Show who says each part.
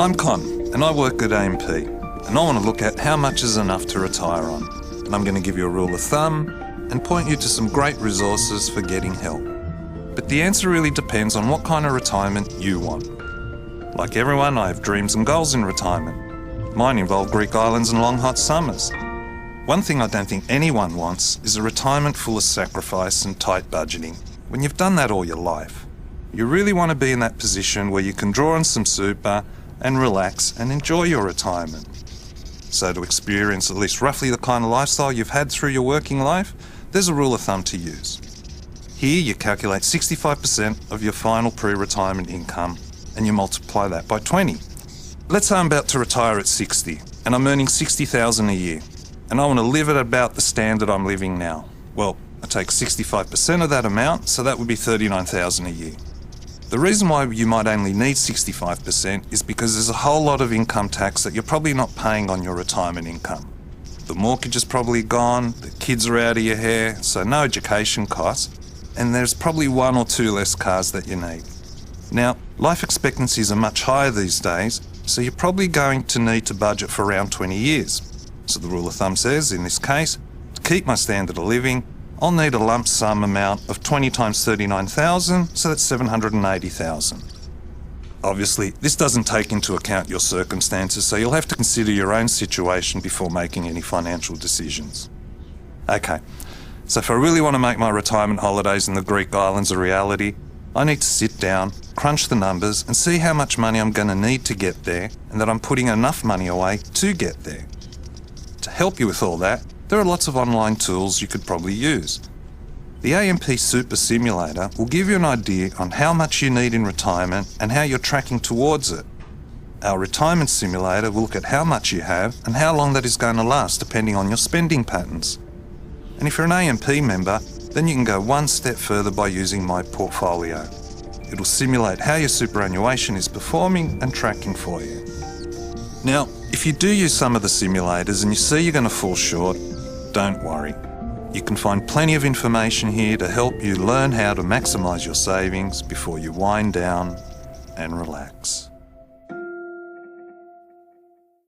Speaker 1: I'm Con, and I work at AMP, and I want to look at how much is enough to retire on. And I'm going to give you a rule of thumb and point you to some great resources for getting help. But the answer really depends on what kind of retirement you want. Like everyone, I have dreams and goals in retirement. Mine involve Greek islands and long hot summers. One thing I don't think anyone wants is a retirement full of sacrifice and tight budgeting, when you've done that all your life. You really want to be in that position where you can draw on some super and relax and enjoy your retirement. So to experience at least roughly the kind of lifestyle you've had through your working life, there's a rule of thumb to use. Here you calculate 65% of your final pre-retirement income and you multiply that by 20. Let's say I'm about to retire at 60 and I'm earning $60,000 a year and I want to live at about the standard I'm living now. Well, I take 65% of that amount, so that would be $39,000 a year. The reason why you might only need 65% is because there's a whole lot of income tax that you're probably not paying on your retirement income. The mortgage is probably gone, the kids are out of your hair, so no education costs, and there's probably one or two less cars that you need. Now, life expectancies are much higher these days, so you're probably going to need to budget for around 20 years. So the rule of thumb says, in this case, to keep my standard of living, I'll need a lump sum amount of 20 times 39,000, so that's 780,000. Obviously, this doesn't take into account your circumstances, so you'll have to consider your own situation before making any financial decisions. Okay, so if I really want to make my retirement holidays in the Greek islands a reality, I need to sit down, crunch the numbers, and see how much money I'm going to need to get there, and that I'm putting enough money away to get there. To help you with all that, there are lots of online tools you could probably use. The AMP Super Simulator will give you an idea on how much you need in retirement and how you're tracking towards it. Our retirement simulator will look at how much you have and how long that is going to last depending on your spending patterns. And if you're an AMP member, then you can go one step further by using My Portfolio. It'll simulate how your superannuation is performing and tracking for you. Now, if you do use some of the simulators and you see you're going to fall short, don't worry. You can find plenty of information here to help you learn how to maximise your savings before you wind down and relax.